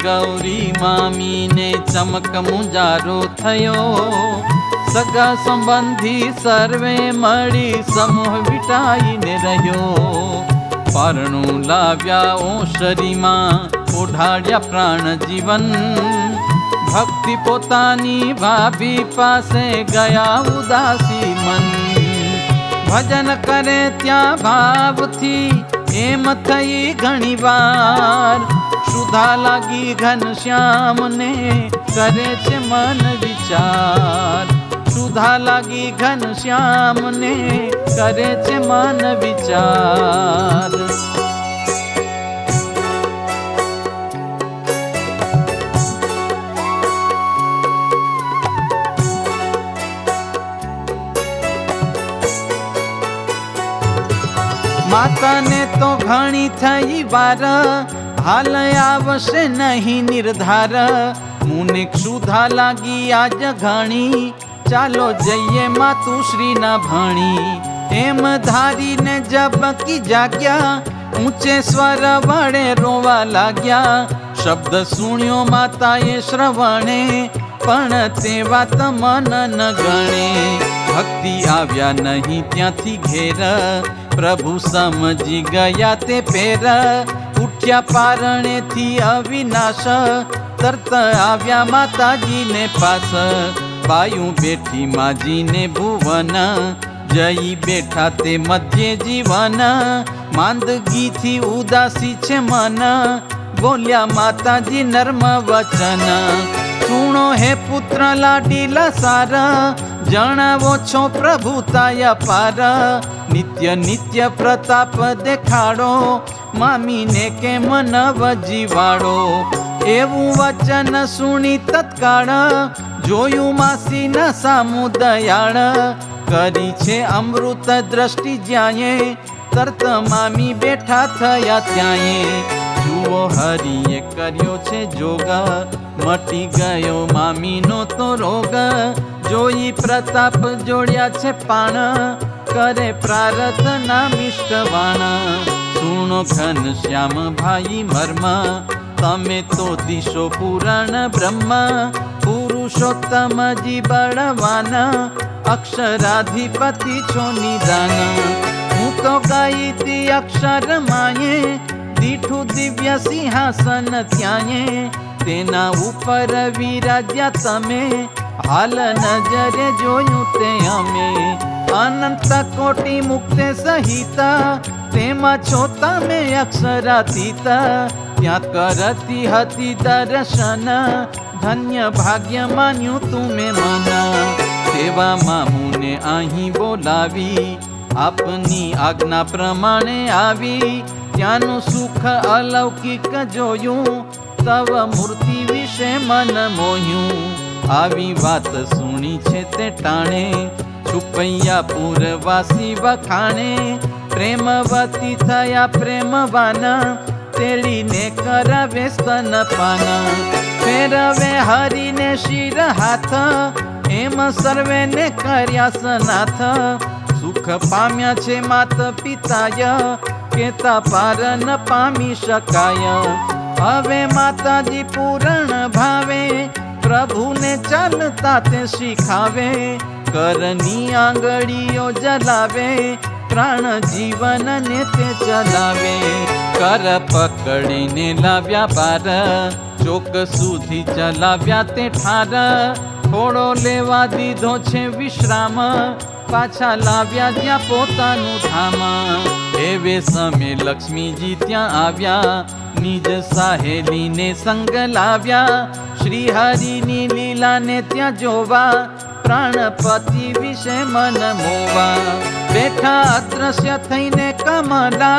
गौरी मामी ने चमक मुजारो थयो। सगा संबंधी सर्वे मळी समूह विटाई ने रह्यो। परणु लाव्या ओशरी मां ओढाड्या प्राण जीवन। भक्ति पोतानी भाभी पासे गया उदासी मन। भजन करे त्या भाव थी एम थई घणी वार। सुधा लागी घनश्याम ने करे छे मन विचार। सुधा लागी घनश्याम ने करे छे मन विचार। माता ने तो घणी थई वार। हाल आवशे नहीं निर्धार। मुने सुधा लागी आज घणी। चालो जइए मातुश्री ना भणी। एम धारी ने जब की जाग्या ऊंचे स्वर वड़े रोवा लाग्या। शब्द सुण्यो माताए श्रवणे पण ते वात मन न गणे। भक्ति आव्या नहीं त्यांथी घेर। प्रभु समझी गया ते पेर। उठ्या पारणे थी अविनाश। तरत आव्या माताजी ने पास। बायू बेठी माजी ने भुवन। जई बेठा ते मध्य जीवन। मांदगी थी उदासी छे मन। बोल्या माताजी नर्म वचन। सुनो हे पुत्र लाडीला सार। जणावो छो प्रभुताया पार। नित्य नित्य प्रताप देखाड़ो। मामी ने के मन वजीवाड़ो। एवं वचन सुनी तत्काळ। जोयू मासी न सामु दयाळ। करी छे अमृत दृष्टि ज्याये। तरत मामी बेठा थया त्याये। जुओ हरिए कर्यो छे जोग। मटी गयो मामी नो तो रोग। जोई प्रताप जोड़्या छे पाण। करे प्रार्थना मिष्टवाण। सुनो घनश्याम भाई मर्म। तमे तो दिशो पुराण ब्रह्म। पुरुषोत्तम जी बड़वान। अक्षराधिपति छो निदान। हूँ तो गई थी अक्षर माये। दीठू दिव्य सिंहासन त्याये। तेना ऊपर विराज्या तमे। हाल नजरे जोयूं ते अमे। अनंत कोटि मुक्ते सहित। तेमा छो तमे अक्षरातीत। त्या करती हती दर्शन। धन्य भाग्य मान्यू तुमे मन। सेवा मामुने अहीं बोलावी। आपनी आज्ञा प्रमाणे आवी। त्यानु सुख अलौकिक जोयूं। तव मूर्ति विषे मन मोह्यूं। आवी वात सुणी छे ते टाणे। छुपैया पुरवासी वखाणे। प्रेमवती थया प्रेमवान। तेली ने करावे स्तनपान। फेरवे हरि ने शिर हाथ। एम सर्वे ने कर्या सनाथ। सुख पाम्या छे मात पिताय। केता पार न पामी शकाय। हवे माताजी पूर्ण भावे। प्रभु ने चालता ते शिखावे। करनी आंगळीओ जलावे। प्राण जीवन ने ते चलावे। कर पकड़ीने लाव्या पार। चोक सुधी चलाव्या ते ठार। थोड़ो लेवा दीधो छे विश्राम। पाछा लाव्या ज्या पोतानु धाम। एवे समय लक्ष्मीजी त्या आव्या। निज साहेली ने संग लाव्या। श्री हरिनी लीला ने त्या जोवा। प्राणपति विषे मन मोवा। बेठा अदृश्य थईने कमला।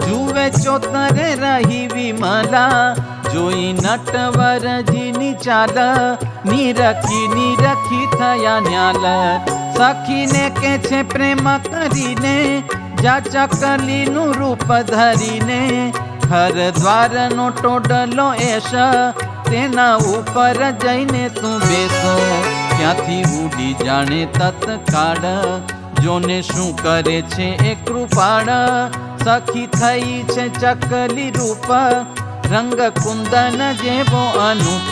जुवे चोतरे रही विमला। जोई नटवरजीनी चाल। निरखी थया न्याल। सखी ने के छे प्रेम करीने। जा चकलीनु रूप धरीने। घर द्वार नो टोडलो एश। तेना ऊपर जईने तू बेस। क्यांथी उडी जाने तत्काळ। जोने शू करे छे ए कृपाळ। सखी थई छे चकली रूप। રંગ કુંદન જેવો અનુપ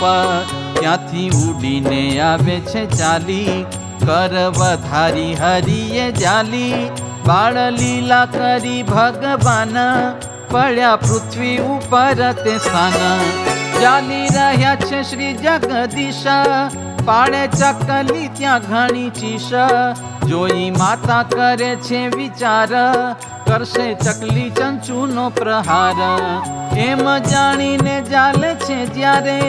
ત્યાંથી ઉડીને આવે છે ચાલી કર વધારી હરિએ જાલી બાળ લીલા કરી ભગવાન પડ્યા પૃથ્વી ઉપર તે સ્થાન ચાલી રહ્યા છે શ્રી જગદીશ પાડે ચકલી ત્યાં ઘણી ચીશ જોઈ માતા કરે છે વિચાર કરશે ચકલી ચંચુનો પ્રહાર એમ જાણીને ચાલે છે જ્યારે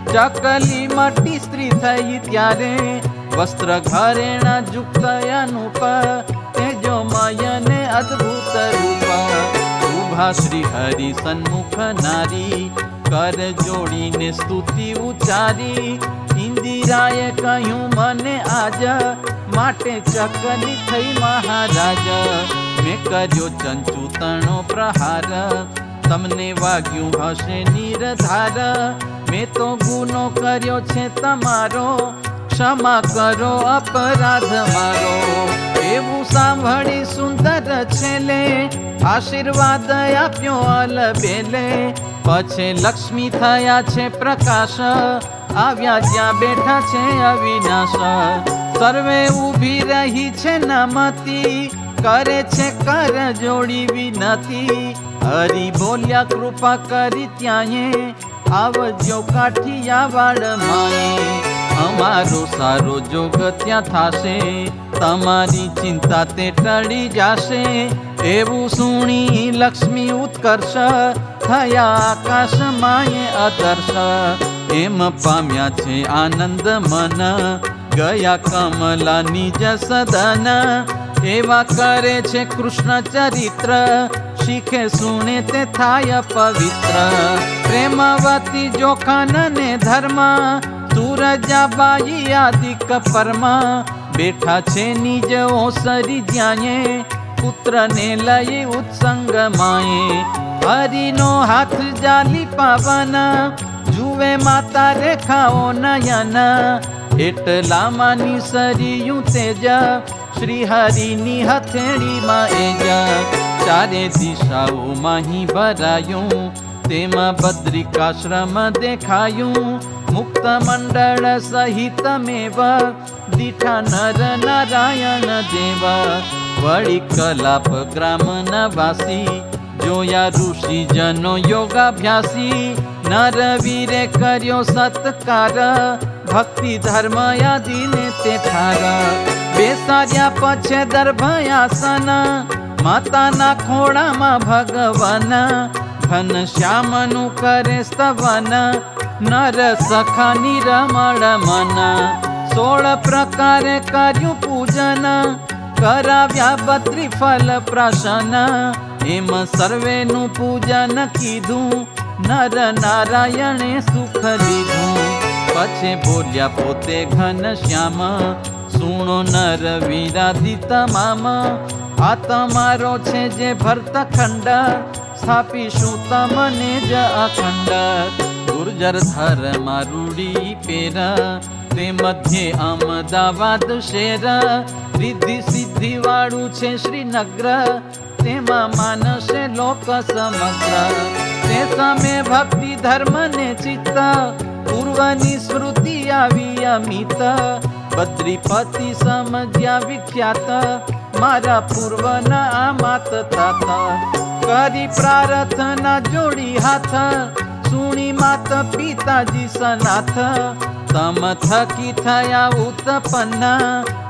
ચકલી મટી સ્ત્રી થઈ ત્યારે વસ્ત્ર ઘરેણા યુક્ત અનુપ તેજોમય ને અદ્ભુત રૂપ ઉભા શ્રી હરિ સન્મુખ નારી કર જોડીને સ્તુતિ ઉચ્ચારી ઇન્દિરાએ કહ્યું મને આજ માટે ચકલી થઈ મહારાજ મેં કર્યો ચંચુતણો પ્રહાર તમને વાગ્યું હશે નિર્ધાર મેં તો ગુનો કર્યો છે તમારો ક્ષમા કરો અપરાધ મારો એવું સાંભળી સુંદર છેલે આશીર્વાદ આપ્યો અલબેલે પછી લક્ષ્મી થયા છે પ્રકાશ આવ્યા જ્યાં બેઠા છે અવિનાશ સર્વે ઊભી રહી છે નમતી કરે છે કર જોડી વિનતી હરિ બોલ્યા કૃપા કરી ત્યાંએ આવજો કાઠિયાવાડ માએ અમારો સારો જોગ ત્યાં થાશે તમારી ચિંતા તે ટળી જાશે એવું સુણી લક્ષ્મી ઉત્કર્ષ થયા આકાશ માએ અદર્શ એમ પામ્યા છે આનંદ મન ગયા કમલા નિજ સદન એવા કરે છે કૃષ્ણ ચરિત્ર શીખે સુણે તે થાય પવિત્ર પ્રેમવતી જોખાન ને ધર્મ સૂરજાબાઈ આદિક પરમાં બેઠા છે નિજ ઓસરી જ્યાંએ પુત્રને લઈ ઉત્સંગ માએ હરિનો હાથ જાલી પાવન જુએ માતા રેખાઓ નયન એટલામાં સરિયું તેજ શ્રી હરિની હથેળીમાં એજ ચારે દિશાઓમાં હીં ભરાયું તેમાં બદ્રિકાશ્રમ દેખાયું મુક્ત મંડળ સહિત મેવ દીઠા નર નારાયણ દેવ વળી કલાપ ગ્રામ નવાસી જોયા ઋષિ જનો યોગાભ્યાસી નર વીરે કર્યો સત્કાર ભક્તિ ધર્મ યાદીને તે ઠાર બેસાડ્યા પછી દર્ભયાસન માતાના ખોળામાં ભગવાન ઘન શ્યામનું કરે સ્તવન નર સખા નિરમળ મન 16 પ્રકારે કર્યું પૂજન કરાવ્યા બત્રી ફલ પ્રાશન એમ સર્વેનું પૂજન કીધું નર નારાયણે સુખ લીધું પછી બોલ્યા પોતે ઘન શ્યામ સુણો નર વિરાધી તમામ આ તમારો છે જે ભરતખંડ સ્થાપીશું તમને જ અખંડ ગુર્જર ધર્મા રૂડી પેર તે મધ્યે અમદાવાદ શેર રિદ્ધિ સિદ્ધિ વાળું છે શ્રીનગર તેમાં માનસે લોક સમગ્ર તે સામે ભક્તિ ધર્મ ને ચિત્ત પૂર્વની સ્મૃતિ આવી અમિત બદ્રીપતિ સમજ્યા વિખ્યાત મારા પૂર્વના આ માત તાત કરી પ્રાર્થના જોડી હાથ સુણી માત પિતાજી સનાથ તમ થકી થયા ઉત્પન્ન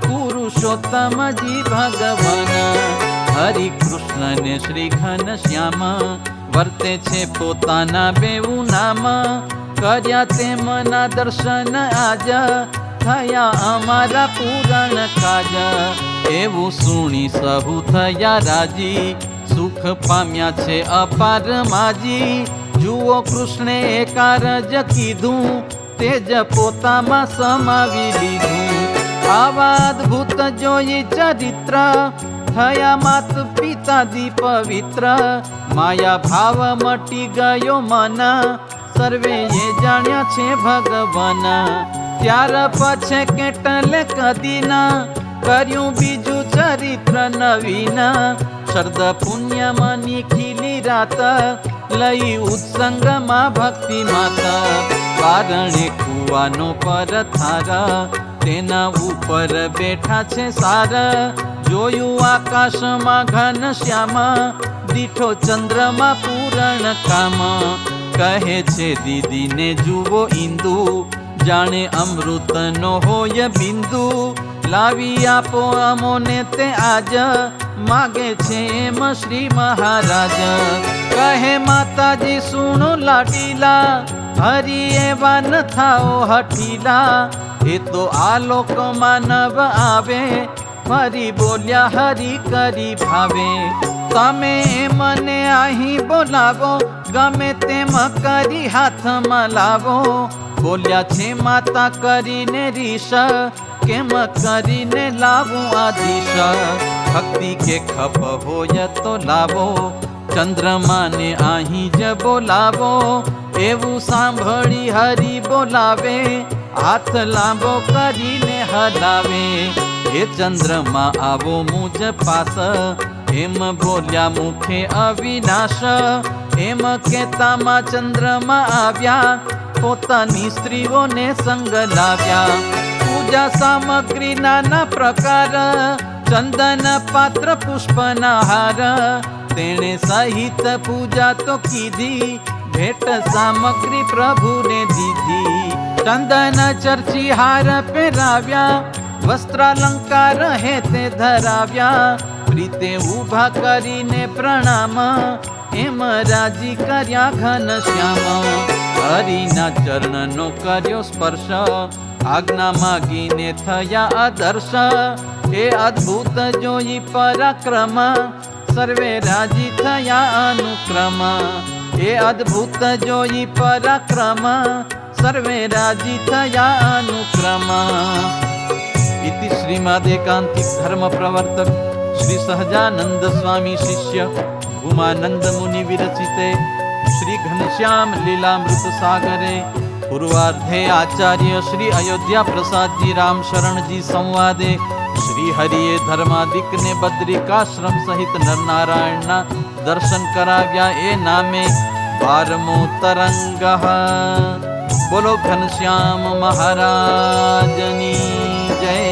પુરુષોત્તમજી ભગવાન હરિ કૃષ્ણ ને શ્રી ઘન શ્યામ વર્તે છે પોતાના બેવું નામ કર્યા તેમના દર્શન આજ થયા અમારા પૂરણ કાજ એવું સુણી સહુ થયા રાજી સુખ પામ્યા છે અપાર માજી જુઓ કૃષ્ણે એકારજ કીધું તેજ પોતામાં સમાવી લીધું આવા અદ્ભુત જોઈ ચરિત્ર થયા માત પિતાજી પવિત્ર માયા ભાવ મટી ગયો મન સર્વે એ જાણ્યા છે ભગવાન ત્યાર પછી કેટલે કદીના કર્યું બીજું ચરિત્ર નવીન શરદ પુણ્ય મની ખીલી રાત લઈ ઉત્સંગમાં ભક્તિ માતા કારણે કુવાનો પર થાર તેના ઉપર બેઠા છે સાર જોયું આકાશમાં ઘન શ્યામ દીઠો ચંદ્રમાં પૂરણ કામ કહે છે દીદીને જુઓ ઇન્દુ જાણે અમૃતનો હોય બિંદુ લાવી આપો અમોને તે આજ માગે છે એમ શ્રી મહારાજ કહે માતાજી સુણો લાડીલા હરિ એવા ન થાઓ હઠીલા એ તો આ લોક માનવ આવે ફરી બોલ્યા હરિ કરી ભાવે તમે મને અહીં બોલાવો ગમે તેમ કરી હાથમાં લાવો બોલ્યા છે માતા કરીને રીશ કેમ કરીને લાવું આદિશ ભક્તિ કે ખપ હોય તો લાવો ચંદ્રમાને અહીં જ બોલાવો એવું સાંભળી હરિ બોલાવે હાથ લાંબો કરીને હલાવે હે ચંદ્રમાં આવો મુજ પાસ એમ બોલ્યા મુખે અવિનાશ એમ કેતામાં ચંદ્રમાં આવ્યા પોતાની સ્ત્રીઓને સંગ લાવ્યા પૂજા સામગ્રી નાના પ્રકાર ચંદન પાત્ર પુષ્પના હાર તેણે સહિત પૂજા તો કીધી ભેટ સામગ્રી પ્રભુને દીધી ચંદન ચર્ચી હાર પહેરાવ્યા વસ્ત્રાલંકાર હે તે ધરાવ્યા પ્રીતે ઊભા કરીને પ્રણામ એમ રાજી કર્યા ઘન શ્યામ હરિના ચરણનો કર્યો સ્પર્શ આજ્ઞા માગીને થયા આદર્શ એ અદ્ભુત જોઈ પરાક્રમ સર્વે રાજી થયા અનુક્રમ એ અદ્ભુત જોઈ પરાક્રમ સર્વે રાજી થયા અનુક્રમ इति श्रीमदेकांतिक धर्म प्रवर्तक श्री सहजानंद स्वामी शिष्य उमानंद मुनि विरचिते श्री घनश्याम लीलामृत सागरे पूर्वार्धे आचार्य श्री अयोध्या प्रसाद जी राम शरण जी संवादे श्री हरिये धर्मादिक ने बद्रिकाश्रम सहित नर नारायण दर्शन कराव्या ए नामे 12मो तरंग बोलो घनश्याम महाराजनी जय।